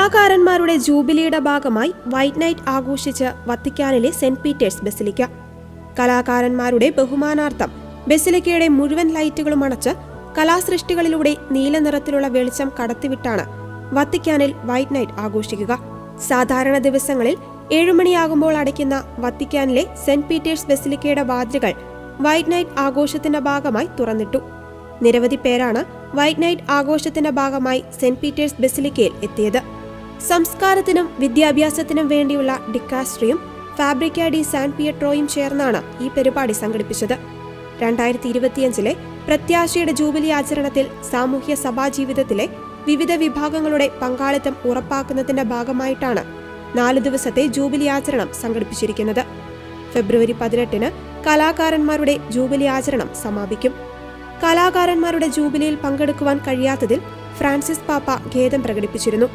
കലാകാരന്മാരുടെ ജൂബിലിയുടെ ഭാഗമായി white night ആഘോഷിച്ച് വത്തിക്കാനിലെ സെന്റ് പീറ്റേഴ്സ് ബസിലിക്ക. കലാകാരന്മാരുടെ ബഹുമാനാർത്ഥം ബസിലിക്കയുടെ മുഴുവൻ ലൈറ്റുകളും അണച്ച് കലാസൃഷ്ടികളിലൂടെ നീല നിറത്തിലുള്ള വെളിച്ചം കടത്തിവിട്ടാണ് വത്തിക്കാനിൽ വൈറ്റ് നൈറ്റ് ആഘോഷിക്കുക. സാധാരണ ദിവസങ്ങളിൽ 7 മണിയാകുമ്പോൾ അടയ്ക്കുന്ന വത്തിക്കാനിലെ സെന്റ് പീറ്റേഴ്സ് ബസിലിക്കയുടെ വാതിലുകൾ വൈറ്റ് നൈറ്റ് ആഘോഷത്തിന്റെ ഭാഗമായി തുറന്നിട്ടു. നിരവധി പേരാണ് വൈറ്റ് നൈറ്റ് ആഘോഷത്തിന്റെ ഭാഗമായി സെന്റ് പീറ്റേഴ്സ് ബസിലിക്കയിൽ എത്തിയത്. സംസ്കാരത്തിനും വിദ്യാഭ്യാസത്തിനും വേണ്ടിയുള്ള ഡിക്കാസ്ട്രിയും ഫാബ്രിക്ക ഡി സാൻ പിയട്രോയും ചേർന്നാണ് ഈ പരിപാടി സംഘടിപ്പിച്ചത്. 2025 പ്രത്യാശയുടെ ജൂബിലി ആചരണത്തിൽ സാമൂഹ്യ സഭാ ജീവിതത്തിലെ വിവിധ വിഭാഗങ്ങളുടെ പങ്കാളിത്തം ഉറപ്പാക്കുന്നതിന്റെ ഭാഗമായിട്ടാണ് 4 ദിവസത്തെ ജൂബിലി ആചരണം സംഘടിപ്പിച്ചിരിക്കുന്നത്. ഫെബ്രുവരി 18 കലാകാരന്മാരുടെ ജൂബിലി ആചരണം സമാപിക്കും. കലാകാരന്മാരുടെ ജൂബിലിയിൽ പങ്കെടുക്കുവാൻ കഴിയാത്തതിൽ ഫ്രാൻസിസ് പാപ്പ ഖേദം പ്രകടിപ്പിച്ചിരുന്നു.